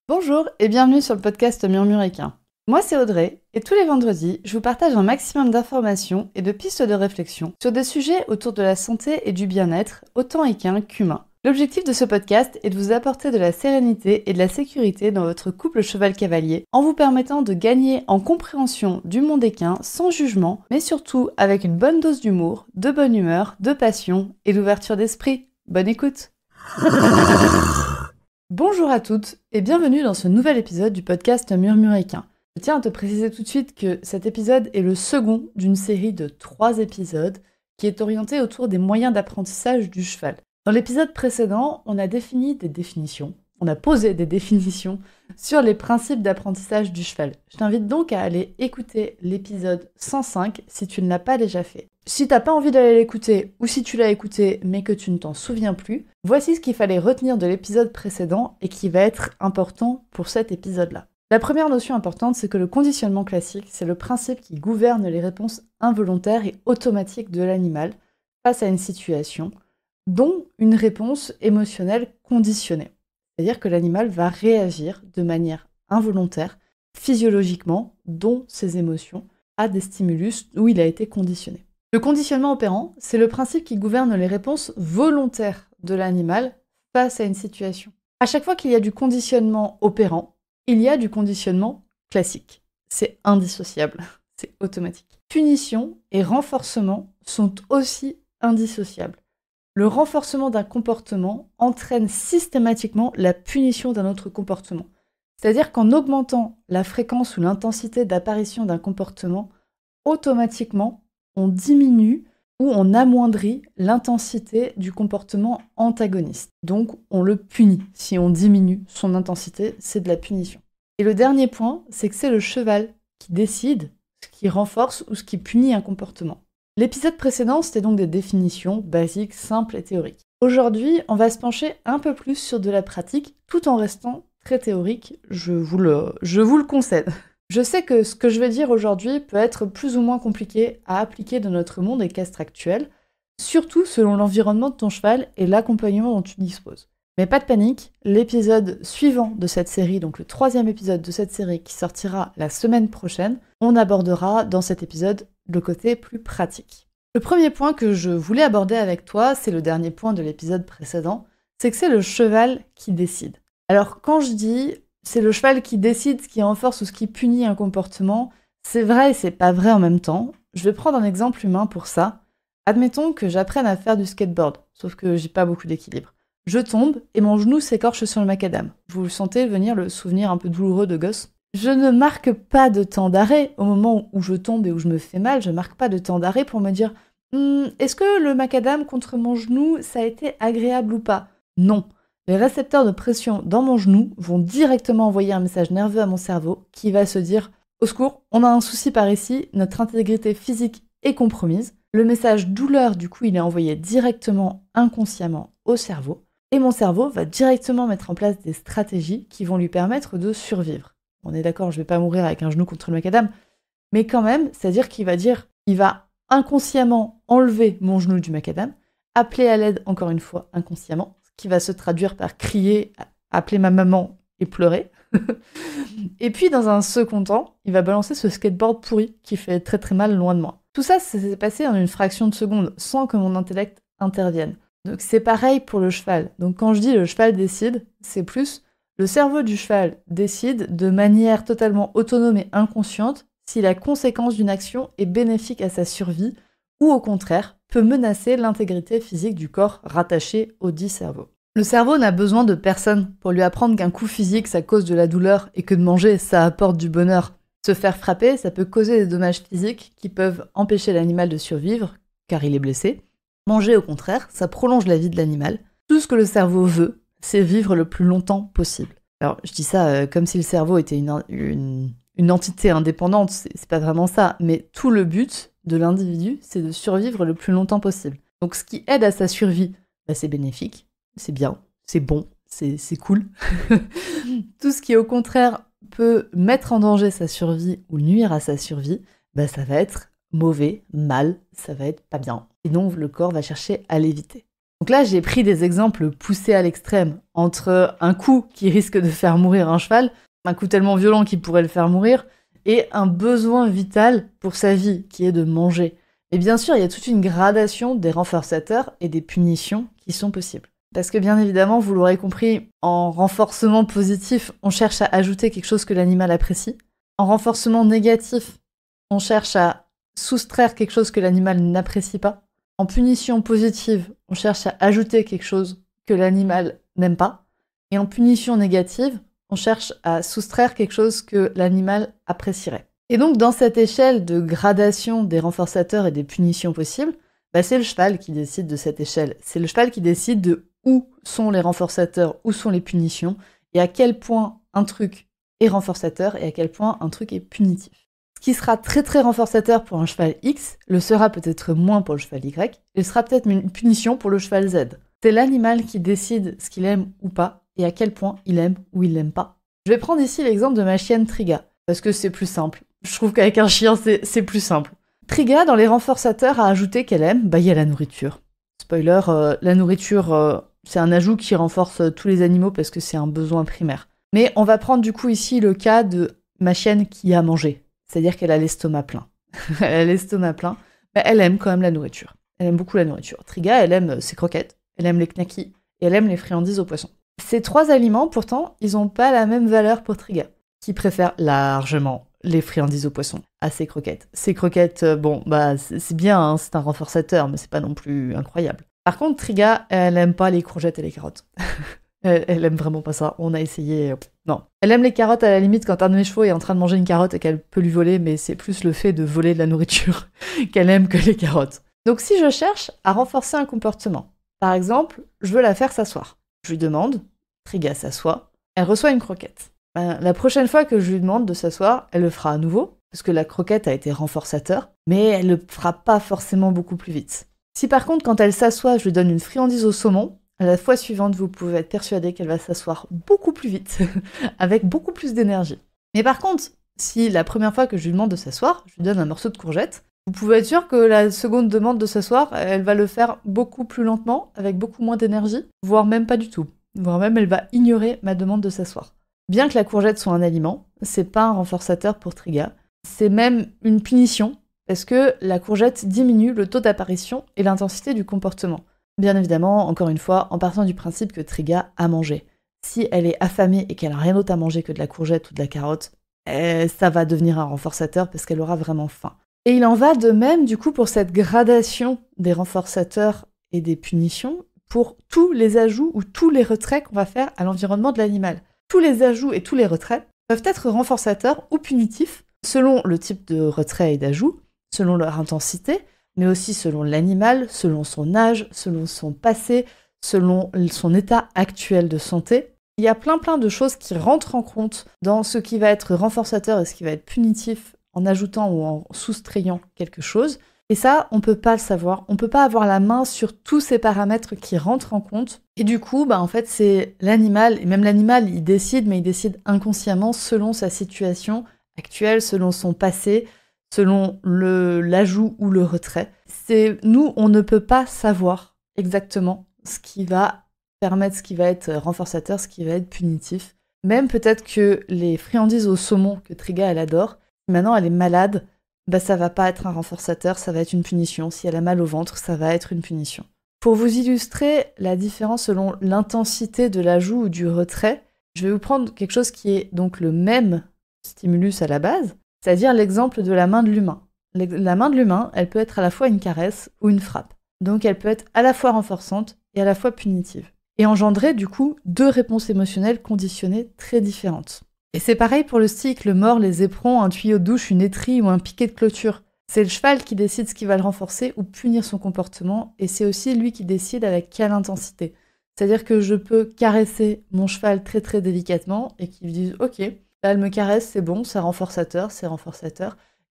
Bonjour et bienvenue sur le podcast Murmuréquin. Moi c'est Audrey et tous les vendredis, je vous partage un maximum d'informations et de pistes de réflexion sur des sujets autour de la santé et du bien-être, autant équin qu'humain. L'objectif de ce podcast est de vous apporter de la sérénité et de la sécurité dans votre couple cheval-cavalier en vous permettant de gagner en compréhension du monde équin sans jugement, mais surtout avec une bonne dose d'humour, de bonne humeur, de passion et d'ouverture d'esprit. Bonne écoute! Bonjour à toutes et bienvenue dans ce nouvel épisode du podcast Murmuréquin. Je tiens à te préciser tout de suite que cet épisode est le second d'une série de 3 épisodes qui est orienté autour des moyens d'apprentissage du cheval. Dans l'épisode précédent, on a posé des définitions sur les principes d'apprentissage du cheval. Je t'invite donc à aller écouter l'épisode 105 si tu ne l'as pas déjà fait. Si t'as pas envie d'aller l'écouter, ou si tu l'as écouté mais que tu ne t'en souviens plus, voici ce qu'il fallait retenir de l'épisode précédent et qui va être important pour cet épisode-là. La première notion importante, c'est que le conditionnement classique, c'est le principe qui gouverne les réponses involontaires et automatiques de l'animal face à une situation, dont une réponse émotionnelle conditionnée. C'est-à-dire que l'animal va réagir de manière involontaire, physiologiquement, dont ses émotions, à des stimulus où il a été conditionné. Le conditionnement opérant, c'est le principe qui gouverne les réponses volontaires de l'animal face à une situation. À chaque fois qu'il y a du conditionnement opérant, il y a du conditionnement classique. C'est indissociable, c'est automatique. Punition et renforcement sont aussi indissociables. Le renforcement d'un comportement entraîne systématiquement la punition d'un autre comportement. C'est-à-dire qu'en augmentant la fréquence ou l'intensité d'apparition d'un comportement, automatiquement, on diminue ou on amoindrit l'intensité du comportement antagoniste. Donc, on le punit. Si on diminue son intensité, c'est de la punition. Et le dernier point, c'est que c'est le cheval qui décide ce qui renforce ou ce qui punit un comportement. L'épisode précédent, c'était donc des définitions basiques, simples et théoriques. Aujourd'hui, on va se pencher un peu plus sur de la pratique, tout en restant très théorique, je vous le concède. Je sais que ce que je vais dire aujourd'hui peut être plus ou moins compliqué à appliquer dans notre monde équestre actuel, surtout selon l'environnement de ton cheval et l'accompagnement dont tu disposes. Mais pas de panique, l'épisode suivant de cette série, donc le 3e épisode de cette série qui sortira la semaine prochaine, on abordera dans cet épisode le côté plus pratique. Le premier point que je voulais aborder avec toi, c'est le dernier point de l'épisode précédent, c'est que c'est le cheval qui décide. Alors quand je dis c'est le cheval qui décide ce qui renforce ou ce qui punit un comportement, c'est vrai et c'est pas vrai en même temps. Je vais prendre un exemple humain pour ça. Admettons que j'apprenne à faire du skateboard, sauf que j'ai pas beaucoup d'équilibre. Je tombe et mon genou s'écorche sur le macadam. Vous le sentez venir, le souvenir un peu douloureux de gosse? Je ne marque pas de temps d'arrêt au moment où je tombe et où je me fais mal, je marque pas de temps d'arrêt pour me dire est-ce que le macadam contre mon genou, ça a été agréable ou pas? Non. Les récepteurs de pression dans mon genou vont directement envoyer un message nerveux à mon cerveau qui va se dire « Au secours, on a un souci par ici, notre intégrité physique est compromise ». Le message douleur, du coup, il est envoyé directement inconsciemment au cerveau et mon cerveau va directement mettre en place des stratégies qui vont lui permettre de survivre. On est d'accord, je vais pas mourir avec un genou contre le macadam, mais quand même, c'est-à-dire qu'il va inconsciemment enlever mon genou du macadam, appeler à l'aide encore une fois inconsciemment, qui va se traduire par crier, appeler ma maman et pleurer. Et puis, dans un second temps, il va balancer ce skateboard pourri qui fait très très mal loin de moi. Tout ça, ça s'est passé en une fraction de seconde, sans que mon intellect intervienne. Donc c'est pareil pour le cheval. Donc quand je dis le cheval décide, c'est plus le cerveau du cheval décide de manière totalement autonome et inconsciente si la conséquence d'une action est bénéfique à sa survie ou au contraire, peut menacer l'intégrité physique du corps rattaché au dit cerveau. Le cerveau n'a besoin de personne pour lui apprendre qu'un coup physique, ça cause de la douleur et que de manger, ça apporte du bonheur. Se faire frapper, ça peut causer des dommages physiques qui peuvent empêcher l'animal de survivre, car il est blessé. Manger, au contraire, ça prolonge la vie de l'animal. Tout ce que le cerveau veut, c'est vivre le plus longtemps possible. Alors, je dis ça comme si le cerveau était une entité indépendante, c'est pas vraiment ça, mais tout le but de l'individu, c'est de survivre le plus longtemps possible. Donc ce qui aide à sa survie, c'est bénéfique, c'est bien, c'est bon, c'est cool. Tout ce qui au contraire peut mettre en danger sa survie ou nuire à sa survie, ça va être mauvais, mal, ça va être pas bien. Et donc le corps va chercher à l'éviter. Donc là, j'ai pris des exemples poussés à l'extrême, entre un coup qui risque de faire mourir un cheval, un coup tellement violent qu'il pourrait le faire mourir, et un besoin vital pour sa vie, qui est de manger. Et bien sûr, il y a toute une gradation des renforçateurs et des punitions qui sont possibles. Parce que bien évidemment, vous l'aurez compris, en renforcement positif, on cherche à ajouter quelque chose que l'animal apprécie. En renforcement négatif, on cherche à soustraire quelque chose que l'animal n'apprécie pas. En punition positive, on cherche à ajouter quelque chose que l'animal n'aime pas. Et en punition négative, on cherche à soustraire quelque chose que l'animal apprécierait. Et donc, dans cette échelle de gradation des renforçateurs et des punitions possibles, c'est le cheval qui décide de cette échelle. C'est le cheval qui décide de où sont les renforçateurs, où sont les punitions, et à quel point un truc est renforçateur et à quel point un truc est punitif. Ce qui sera très très renforçateur pour un cheval X le sera peut-être moins pour le cheval Y, et sera peut-être une punition pour le cheval Z. C'est l'animal qui décide ce qu'il aime ou pas, et à quel point il aime ou il l'aime pas. Je vais prendre ici l'exemple de ma chienne Triga, parce que c'est plus simple. Je trouve qu'avec un chien, c'est plus simple. Triga, dans les renforçateurs, a ajouté qu'elle aime, il y a la nourriture. Spoiler, la nourriture, c'est un ajout qui renforce tous les animaux parce que c'est un besoin primaire. Mais on va prendre du coup ici le cas de ma chienne qui a mangé. C'est-à-dire qu'elle a l'estomac plein. Elle a l'estomac plein, mais elle aime quand même la nourriture. Elle aime beaucoup la nourriture. Triga, elle aime ses croquettes, elle aime les knackis, et elle aime les friandises au poisson. Ces trois aliments, pourtant, ils n'ont pas la même valeur pour Triga, qui préfère largement les friandises au poisson à ses croquettes. Ses croquettes, c'est bien, hein, c'est un renforçateur, mais c'est pas non plus incroyable. Par contre, Triga, elle aime pas les courgettes et les carottes. Elle aime vraiment pas ça. On a essayé. Non. Elle aime les carottes à la limite quand un de mes chevaux est en train de manger une carotte et qu'elle peut lui voler, mais c'est plus le fait de voler de la nourriture qu'elle aime que les carottes. Donc si je cherche à renforcer un comportement, par exemple, je veux la faire s'asseoir. Je lui demande, Triga s'assoit, elle reçoit une croquette. La prochaine fois que je lui demande de s'asseoir, elle le fera à nouveau, parce que la croquette a été renforçateur, mais elle le fera pas forcément beaucoup plus vite. Si par contre, quand elle s'assoit, je lui donne une friandise au saumon, à la fois suivante, vous pouvez être persuadé qu'elle va s'asseoir beaucoup plus vite, avec beaucoup plus d'énergie. Mais par contre, si la première fois que je lui demande de s'asseoir, je lui donne un morceau de courgette, vous pouvez être sûr que la seconde demande de s'asseoir, elle va le faire beaucoup plus lentement, avec beaucoup moins d'énergie, voire même pas du tout. Voire même elle va ignorer ma demande de s'asseoir. Bien que la courgette soit un aliment, c'est pas un renforçateur pour Triga, c'est même une punition, parce que la courgette diminue le taux d'apparition et l'intensité du comportement. Bien évidemment, encore une fois, en partant du principe que Triga a mangé. Si elle est affamée et qu'elle n'a rien d'autre à manger que de la courgette ou de la carotte, ça va devenir un renforçateur parce qu'elle aura vraiment faim. Et il en va de même, du coup, pour cette gradation des renforçateurs et des punitions, pour tous les ajouts ou tous les retraits qu'on va faire à l'environnement de l'animal. Tous les ajouts et tous les retraits peuvent être renforçateurs ou punitifs, selon le type de retrait et d'ajout, selon leur intensité, mais aussi selon l'animal, selon son âge, selon son passé, selon son état actuel de santé. Il y a plein de choses qui rentrent en compte dans ce qui va être renforçateur et ce qui va être punitif en ajoutant ou en soustrayant quelque chose. Et ça, on peut pas le savoir. On peut pas avoir la main sur tous ces paramètres qui rentrent en compte. Et du coup, en fait, c'est l'animal, et même l'animal, il décide, mais il décide inconsciemment selon sa situation actuelle, selon son passé, selon l'ajout ou le retrait. Nous, on ne peut pas savoir exactement ce qui va permettre, ce qui va être renforçateur, ce qui va être punitif. Même peut-être que les friandises au saumon que Triga, elle adore, maintenant elle est malade, ça va pas être un renforçateur, ça va être une punition. Si elle a mal au ventre, ça va être une punition. Pour vous illustrer la différence selon l'intensité de l'ajout ou du retrait, je vais vous prendre quelque chose qui est donc le même stimulus à la base, c'est-à-dire l'exemple de la main de l'humain. La main de l'humain, elle peut être à la fois une caresse ou une frappe. Donc elle peut être à la fois renforçante et à la fois punitive. Et engendrer du coup deux réponses émotionnelles conditionnées très différentes. Et c'est pareil pour le stick, le mors, les éperons, un tuyau de douche, une étrie ou un piquet de clôture. C'est le cheval qui décide ce qui va le renforcer ou punir son comportement, et c'est aussi lui qui décide avec quelle intensité. C'est-à-dire que je peux caresser mon cheval très très délicatement et qu'il me dise « Ok, là elle me caresse, c'est bon, c'est renforçateur. »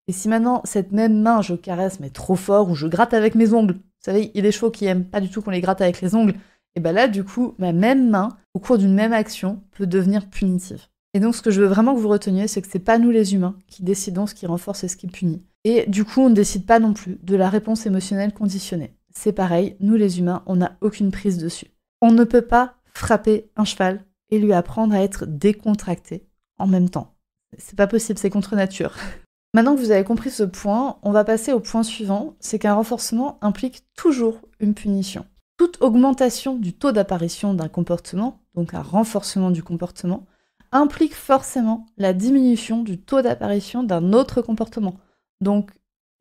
Et si maintenant, cette même main, je caresse mais trop fort ou je gratte avec mes ongles, vous savez, il y a des chevaux qui aiment pas du tout qu'on les gratte avec les ongles, et là, du coup, ma même main, au cours d'une même action, peut devenir punitive. Et donc, ce que je veux vraiment que vous reteniez, c'est que c'est pas nous les humains qui décidons ce qui renforce et ce qui punit. Et du coup, on ne décide pas non plus de la réponse émotionnelle conditionnée. c'est pareil, nous les humains, on n'a aucune prise dessus. On ne peut pas frapper un cheval et lui apprendre à être décontracté en même temps. C'est pas possible, c'est contre nature. Maintenant que vous avez compris ce point, on va passer au point suivant, c'est qu'un renforcement implique toujours une punition. Toute augmentation du taux d'apparition d'un comportement, donc un renforcement du comportement, implique forcément la diminution du taux d'apparition d'un autre comportement, donc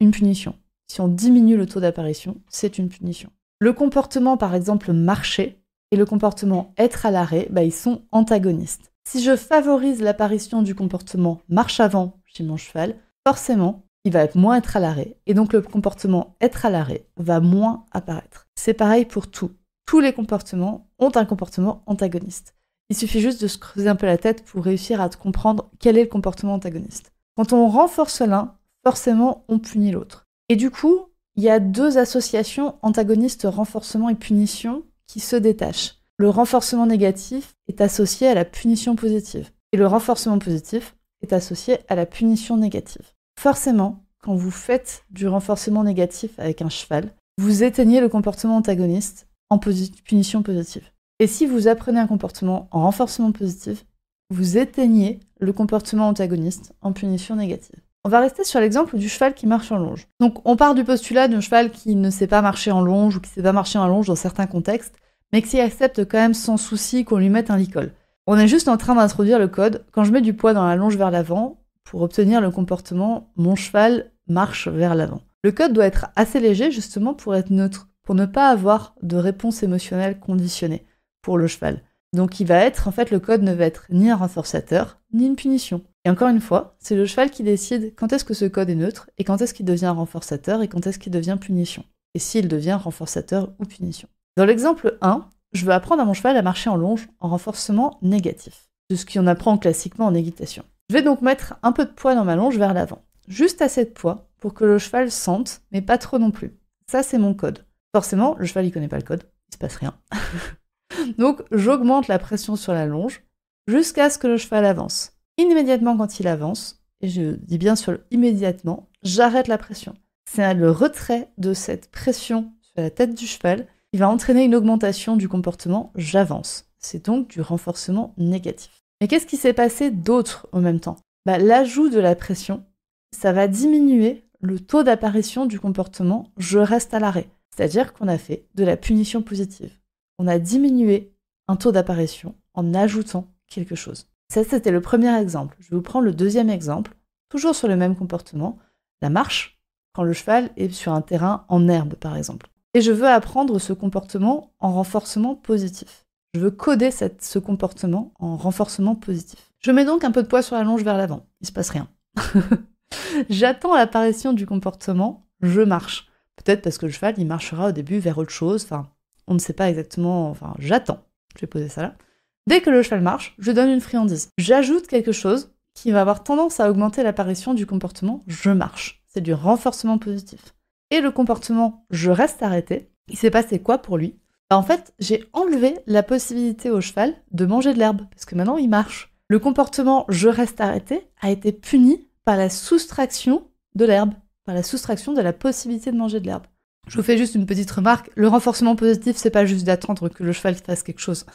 une punition. Si on diminue le taux d'apparition, c'est une punition. Le comportement, par exemple, marcher, et le comportement être à l'arrêt, ils sont antagonistes. Si je favorise l'apparition du comportement marche avant chez mon cheval, forcément, il va moins être à l'arrêt, et donc le comportement être à l'arrêt va moins apparaître. C'est pareil pour tout. Tous les comportements ont un comportement antagoniste. Il suffit juste de se creuser un peu la tête pour réussir à comprendre quel est le comportement antagoniste. Quand on renforce l'un, forcément, on punit l'autre. Et du coup, il y a deux associations antagonistes renforcement et punition qui se détachent. Le renforcement négatif est associé à la punition positive, et le renforcement positif est associé à la punition négative. Forcément, quand vous faites du renforcement négatif avec un cheval, vous éteignez le comportement antagoniste en punition positive. Et si vous apprenez un comportement en renforcement positif, vous éteignez le comportement antagoniste en punition négative. On va rester sur l'exemple du cheval qui marche en longe. Donc on part du postulat d'un cheval qui ne sait pas marcher en longe ou qui ne sait pas marcher en longe dans certains contextes, mais qui accepte quand même sans souci qu'on lui mette un licol. On est juste en train d'introduire le code. Quand je mets du poids dans la longe vers l'avant, pour obtenir le comportement « mon cheval marche vers l'avant ». Le code doit être assez léger justement pour être neutre, pour ne pas avoir de réponse émotionnelle conditionnée pour le cheval. Donc le code ne va être ni un renforçateur, ni une punition. Et encore une fois, c'est le cheval qui décide quand est-ce que ce code est neutre, et quand est-ce qu'il devient un renforçateur, et quand est-ce qu'il devient punition. Et s'il devient renforçateur ou punition. Dans l'exemple 1, je veux apprendre à mon cheval à marcher en longe en renforcement négatif, de ce qu'on apprend classiquement en équitation. Je vais donc mettre un peu de poids dans ma longe vers l'avant. Juste assez de poids pour que le cheval sente, mais pas trop non plus. Ça, c'est mon code. Forcément, le cheval, il connaît pas le code, il se passe rien. Donc, j'augmente la pression sur la longe jusqu'à ce que le cheval avance. Immédiatement quand il avance, et je dis bien sûr immédiatement, j'arrête la pression. C'est le retrait de cette pression sur la tête du cheval qui va entraîner une augmentation du comportement « j'avance ». C'est donc du renforcement négatif. Mais qu'est-ce qui s'est passé d'autre en même temps ? L'ajout de la pression, ça va diminuer le taux d'apparition du comportement « je reste à l'arrêt ». C'est-à-dire qu'on a fait de la punition positive. On a diminué un taux d'apparition en ajoutant quelque chose. Ça, c'était le premier exemple. Je vais vous prendre le deuxième exemple, toujours sur le même comportement, la marche, quand le cheval est sur un terrain en herbe, par exemple. Et je veux apprendre ce comportement en renforcement positif. Je veux coder ce comportement en renforcement positif. Je mets donc un peu de poids sur la longe vers l'avant. Il se passe rien. J'attends l'apparition du comportement « je marche ». Peut-être parce que le cheval, il marchera au début vers autre chose. On ne sait pas exactement. J'attends. Je vais poser ça là. Dès que le cheval marche, je donne une friandise. J'ajoute quelque chose qui va avoir tendance à augmenter l'apparition du comportement « je marche ». C'est du renforcement positif. Et le comportement « je reste arrêté », il s'est passé quoi pour lui ? En fait, j'ai enlevé la possibilité au cheval de manger de l'herbe, parce que maintenant il marche. Le comportement « je reste arrêté » a été puni par la soustraction de l'herbe, par la soustraction de la possibilité de manger de l'herbe. Je vous fais juste une petite remarque, le renforcement positif, c'est pas juste d'attendre que le cheval fasse quelque chose.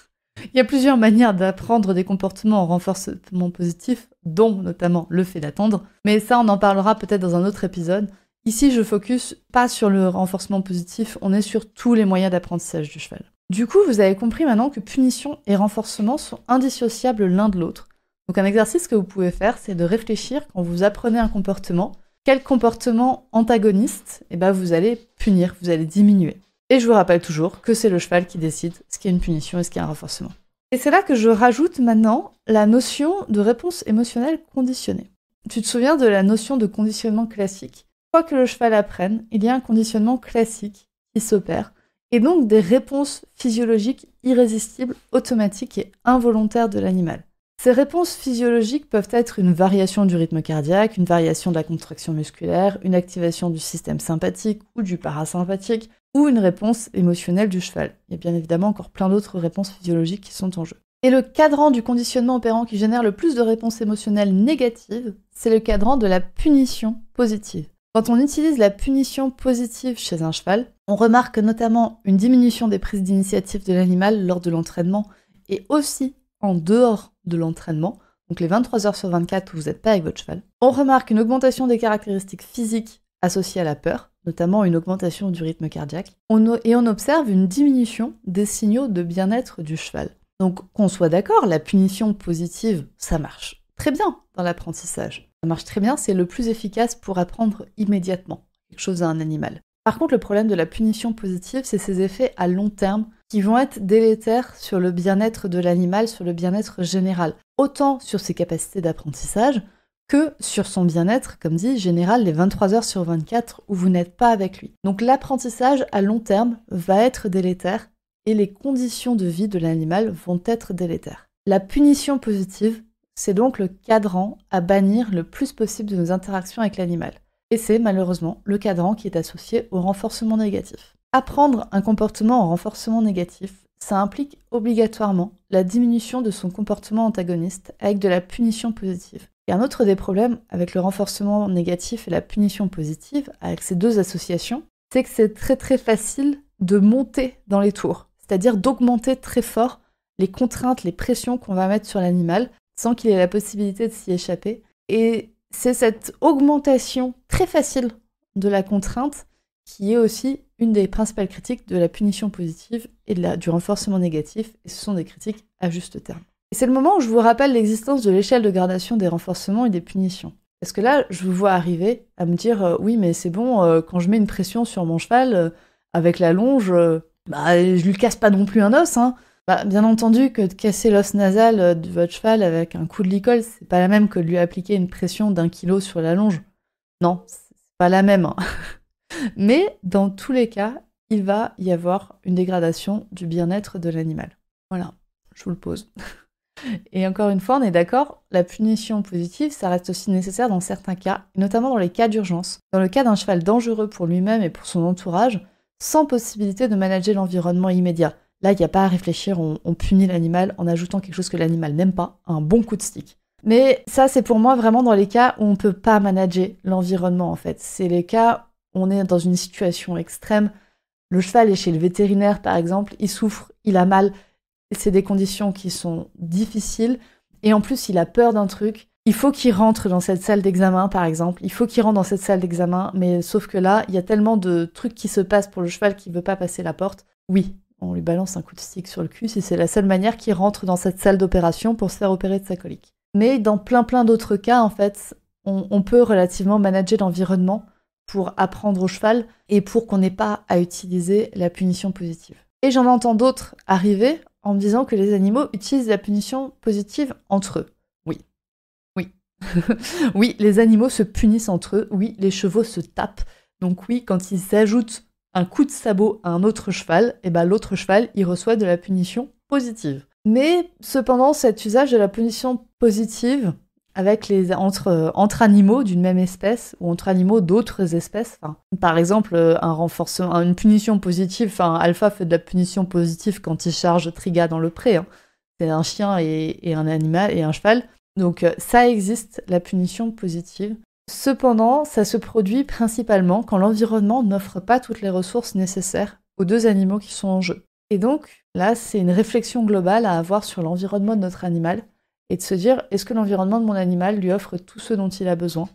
Il y a plusieurs manières d'apprendre des comportements en renforcement positif, dont notamment le fait d'attendre, mais ça on en parlera peut-être dans un autre épisode. Ici je focus pas sur le renforcement positif, on est sur tous les moyens d'apprentissage du cheval. Du coup, vous avez compris maintenant que punition et renforcement sont indissociables l'un de l'autre. Donc un exercice que vous pouvez faire, c'est de réfléchir quand vous apprenez un comportement, quel comportement antagoniste vous allez punir, vous allez diminuer. Et je vous rappelle toujours que c'est le cheval qui décide ce qui est une punition et ce qui est un renforcement. Et c'est là que je rajoute maintenant la notion de réponse émotionnelle conditionnée. Tu te souviens de la notion de conditionnement classique ? Quoi que le cheval apprenne, il y a un conditionnement classique qui s'opère, et donc des réponses physiologiques irrésistibles, automatiques et involontaires de l'animal. Ces réponses physiologiques peuvent être une variation du rythme cardiaque, une variation de la contraction musculaire, une activation du système sympathique ou du parasympathique, ou une réponse émotionnelle du cheval. Il y a bien évidemment encore plein d'autres réponses physiologiques qui sont en jeu. Et le cadran du conditionnement opérant qui génère le plus de réponses émotionnelles négatives, c'est le cadran de la punition positive. Quand on utilise la punition positive chez un cheval, on remarque notamment une diminution des prises d'initiative de l'animal lors de l'entraînement et aussi en dehors de l'entraînement, donc les 23 heures sur 24 où vous n'êtes pas avec votre cheval. On remarque une augmentation des caractéristiques physiques associées à la peur, notamment une augmentation du rythme cardiaque, et on observe une diminution des signaux de bien-être du cheval. Donc qu'on soit d'accord, la punition positive, ça marche très bien dans l'apprentissage. Ça marche très bien, c'est le plus efficace pour apprendre immédiatement quelque chose à un animal. Par contre, le problème de la punition positive, c'est ses effets à long terme qui vont être délétères sur le bien-être de l'animal, sur le bien-être général. Autant sur ses capacités d'apprentissage que sur son bien-être, comme dit, général, les 23 heures sur 24 où vous n'êtes pas avec lui. Donc l'apprentissage à long terme va être délétère et les conditions de vie de l'animal vont être délétères. La punition positive, c'est donc le cadran à bannir le plus possible de nos interactions avec l'animal. Et c'est malheureusement le cadran qui est associé au renforcement négatif. Apprendre un comportement en renforcement négatif, ça implique obligatoirement la diminution de son comportement antagoniste avec de la punition positive. Et un autre des problèmes avec le renforcement négatif et la punition positive, avec ces deux associations, c'est que c'est très très facile de monter dans les tours, c'est-à-dire d'augmenter très fort les contraintes, les pressions qu'on va mettre sur l'animal sans qu'il ait la possibilité de s'y échapper. Et c'est cette augmentation très facile de la contrainte qui est aussi une des principales critiques de la punition positive et du renforcement négatif, et ce sont des critiques à juste terme. Et c'est le moment où je vous rappelle l'existence de l'échelle de gradation des renforcements et des punitions. Parce que là, je vous vois arriver à me dire oui, mais c'est bon, quand je mets une pression sur mon cheval avec la longe, je lui casse pas non plus un os, hein. Bien entendu que de casser l'os nasal de votre cheval avec un coup de licol, c'est pas la même que de lui appliquer une pression d'1 kilo sur la longe. Non, c'est pas la même, hein. Mais dans tous les cas, il va y avoir une dégradation du bien-être de l'animal. Voilà, je vous le pose. Et encore une fois, on est d'accord, la punition positive, ça reste aussi nécessaire dans certains cas, et notamment dans les cas d'urgence. Dans le cas d'un cheval dangereux pour lui-même et pour son entourage, sans possibilité de manager l'environnement immédiat. Là, il n'y a pas à réfléchir, on punit l'animal en ajoutant quelque chose que l'animal n'aime pas, un bon coup de stick. Mais ça, c'est pour moi vraiment dans les cas où on ne peut pas manager l'environnement, en fait. C'est les cas où on est dans une situation extrême. Le cheval est chez le vétérinaire, par exemple, il souffre, il a mal. C'est des conditions qui sont difficiles. Et en plus, il a peur d'un truc. Il faut qu'il rentre dans cette salle d'examen, par exemple. Il faut qu'il rentre dans cette salle d'examen. Mais sauf que là, il y a tellement de trucs qui se passent pour le cheval qui ne veut pas passer la porte. Oui, on lui balance un coup de stick sur le cul si c'est la seule manière qu'il rentre dans cette salle d'opération pour se faire opérer de sa colique. Mais dans plein d'autres cas, en fait, on peut relativement manager l'environnement pour apprendre au cheval et pour qu'on n'ait pas à utiliser la punition positive. Et j'en entends d'autres arriver en me disant que les animaux utilisent la punition positive entre eux. Oui. Oui, les animaux se punissent entre eux. Oui, les chevaux se tapent. Donc oui, quand ils s'ajoutent un coup de sabot à un autre cheval, et l'autre cheval, il reçoit de la punition positive. Mais cependant, cet usage de la punition positive avec entre animaux d'une même espèce ou entre animaux d'autres espèces, par exemple, une punition positive, Alpha fait de la punition positive quand il charge Triga dans le pré. Hein. C'est un chien et un animal et un cheval. Donc ça existe, la punition positive. Cependant, ça se produit principalement quand l'environnement n'offre pas toutes les ressources nécessaires aux deux animaux qui sont en jeu. Et donc, là, c'est une réflexion globale à avoir sur l'environnement de notre animal et de se dire, est-ce que l'environnement de mon animal lui offre tout ce dont il a besoin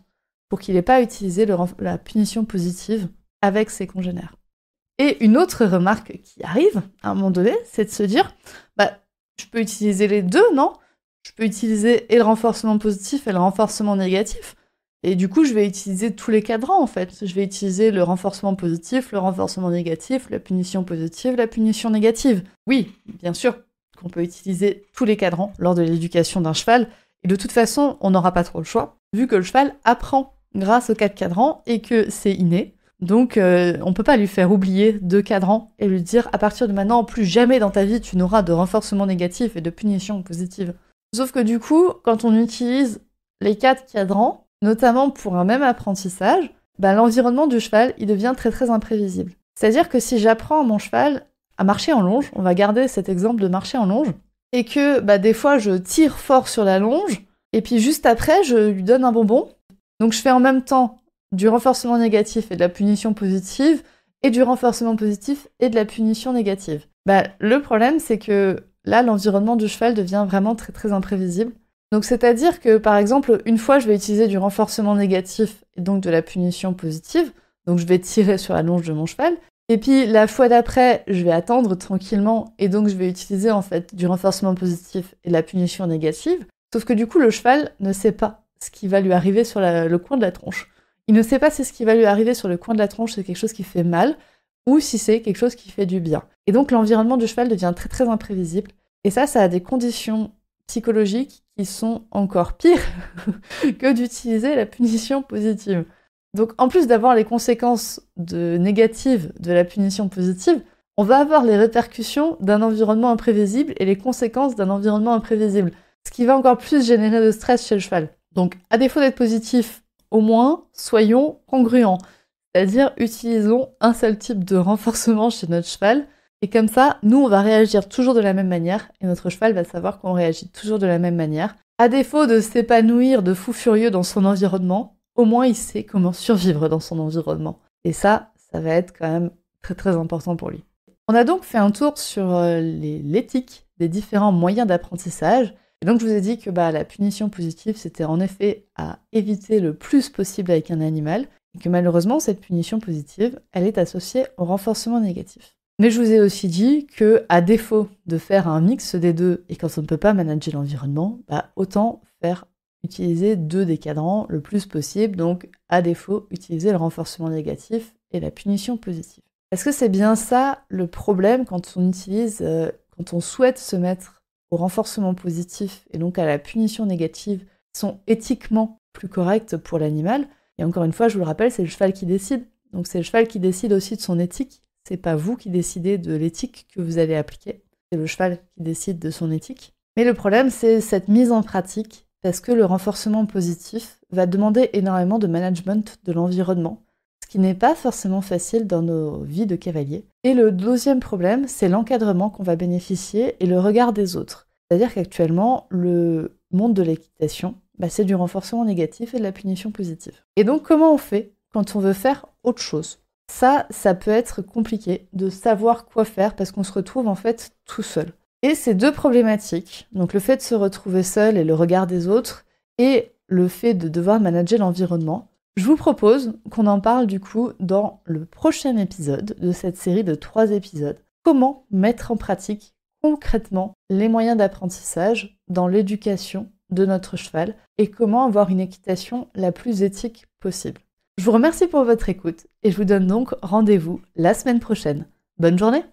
pour qu'il n'ait pas à utiliser la punition positive avec ses congénères. Et une autre remarque qui arrive à un moment donné, c'est de se dire, je peux utiliser les deux, non ? Je peux utiliser et le renforcement positif et le renforcement négatif. Et du coup, je vais utiliser tous les cadrans, en fait. Je vais utiliser le renforcement positif, le renforcement négatif, la punition positive, la punition négative. Oui, bien sûr qu'on peut utiliser tous les cadrans lors de l'éducation d'un cheval. Et de toute façon, on n'aura pas trop le choix, vu que le cheval apprend grâce aux 4 cadrans et que c'est inné. Donc, on peut pas lui faire oublier 2 cadrans et lui dire, à partir de maintenant, plus jamais dans ta vie, tu n'auras de renforcement négatif et de punition positive. Sauf que du coup, quand on utilise les 4 cadrans, notamment pour un même apprentissage, l'environnement du cheval, il devient très très imprévisible. C'est-à-dire que si j'apprends à mon cheval à marcher en longe, on va garder cet exemple de marcher en longe, et que des fois je tire fort sur la longe, et puis juste après je lui donne un bonbon. Donc je fais en même temps du renforcement négatif et de la punition positive, et du renforcement positif et de la punition négative. Le problème, c'est que là, l'environnement du cheval devient vraiment très très imprévisible. Donc c'est-à-dire que, par exemple, une fois, je vais utiliser du renforcement négatif et donc de la punition positive, donc je vais tirer sur la longe de mon cheval, et puis la fois d'après, je vais attendre tranquillement, et donc je vais utiliser en fait du renforcement positif et de la punition négative, sauf que du coup, le cheval ne sait pas ce qui va lui arriver sur le coin de la tronche. Il ne sait pas si ce qui va lui arriver sur le coin de la tronche, c'est quelque chose qui fait mal, ou si c'est quelque chose qui fait du bien. Et donc l'environnement du cheval devient très très imprévisible, et ça a des conditions psychologiques qui sont encore pires que d'utiliser la punition positive. Donc en plus d'avoir les conséquences négatives de la punition positive, on va avoir les répercussions d'un environnement imprévisible et les conséquences d'un environnement imprévisible, ce qui va encore plus générer de stress chez le cheval. Donc à défaut d'être positif, au moins soyons congruents, c'est-à-dire utilisons un seul type de renforcement chez notre cheval, et comme ça, nous, on va réagir toujours de la même manière, et notre cheval va savoir qu'on réagit toujours de la même manière. À défaut de s'épanouir de fou furieux dans son environnement, au moins il sait comment survivre dans son environnement. Et ça va être quand même très très important pour lui. On a donc fait un tour sur l'éthique des différents moyens d'apprentissage. Et donc je vous ai dit que la punition positive, c'était en effet à éviter le plus possible avec un animal, et que malheureusement, cette punition positive, elle est associée au renforcement négatif. Mais je vous ai aussi dit que, à défaut de faire un mix des deux, et quand on ne peut pas manager l'environnement, autant utiliser 2 des cadrans le plus possible, donc à défaut, utiliser le renforcement négatif et la punition positive. Est-ce que c'est bien ça le problème quand on souhaite se mettre au renforcement positif et donc à la punition négative, qui sont éthiquement plus correctes pour l'animal? Et encore une fois, je vous le rappelle, c'est le cheval qui décide. Donc c'est le cheval qui décide aussi de son éthique. C'est pas vous qui décidez de l'éthique que vous allez appliquer, c'est le cheval qui décide de son éthique. Mais le problème, c'est cette mise en pratique, parce que le renforcement positif va demander énormément de management de l'environnement, ce qui n'est pas forcément facile dans nos vies de cavalier. Et le deuxième problème, c'est l'encadrement qu'on va bénéficier et le regard des autres. C'est-à-dire qu'actuellement, le monde de l'équitation, c'est du renforcement négatif et de la punition positive. Et donc, comment on fait quand on veut faire autre chose ? Ça peut être compliqué de savoir quoi faire parce qu'on se retrouve en fait tout seul. Et ces 2 problématiques, donc le fait de se retrouver seul et le regard des autres, et le fait de devoir manager l'environnement, je vous propose qu'on en parle du coup dans le prochain épisode de cette série de 3 épisodes. Comment mettre en pratique concrètement les moyens d'apprentissage dans l'éducation de notre cheval et comment avoir une équitation la plus éthique possible. Je vous remercie pour votre écoute et je vous donne donc rendez-vous la semaine prochaine. Bonne journée!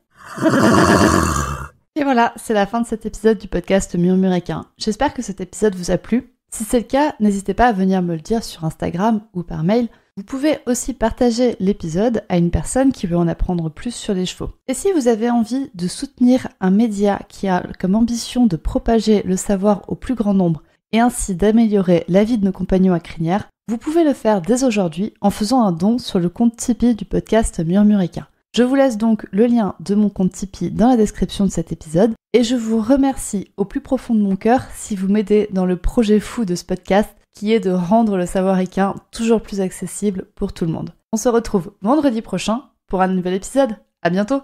Et voilà, c'est la fin de cet épisode du podcast Murmuréquin. J'espère que cet épisode vous a plu. Si c'est le cas, n'hésitez pas à venir me le dire sur Instagram ou par mail. Vous pouvez aussi partager l'épisode à une personne qui veut en apprendre plus sur les chevaux. Et si vous avez envie de soutenir un média qui a comme ambition de propager le savoir au plus grand nombre et ainsi d'améliorer la vie de nos compagnons à crinière, vous pouvez le faire dès aujourd'hui en faisant un don sur le compte Tipeee du podcast Murmuréquin. Je vous laisse donc le lien de mon compte Tipeee dans la description de cet épisode et je vous remercie au plus profond de mon cœur si vous m'aidez dans le projet fou de ce podcast qui est de rendre le savoir équin toujours plus accessible pour tout le monde. On se retrouve vendredi prochain pour un nouvel épisode. À bientôt!